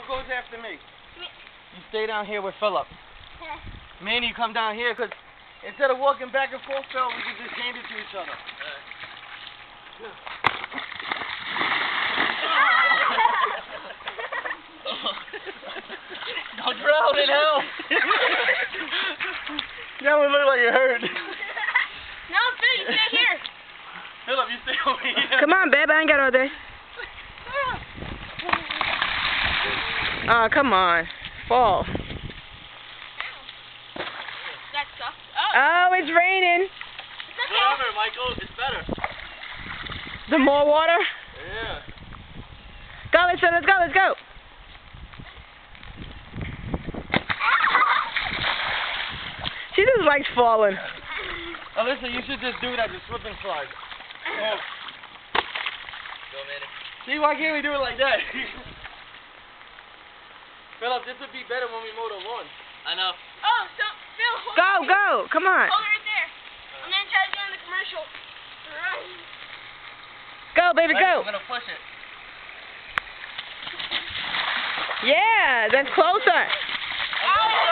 goes after me? You stay down here with Philip. Manny, you come down here, because instead of walking back and forth, Phil, we can just hand it to each other. Don't drown in hell. That would look like it hurt. No, Phil, you stay here. Philip, you stay over here. Come on, babe. I ain't got all day. Oh, come on. Fall. That sucks. Oh, it's raining. Whatever, Michael. It's better. The more water? Yeah. Go, let's go, let's go. She just likes falling. Alyssa, you should just do that, just slip and slide. Oh. Go, Manny. See, why can't we do it like that? Philip, this would be better when we mow the lawn. I know. Oh, so, Phil, hold Go, it. go. Come on. Hold it right there. I'm going to try to do it in the commercial. Go, baby, Right, go. I'm gonna push it. Yeah, that's closer. Oh,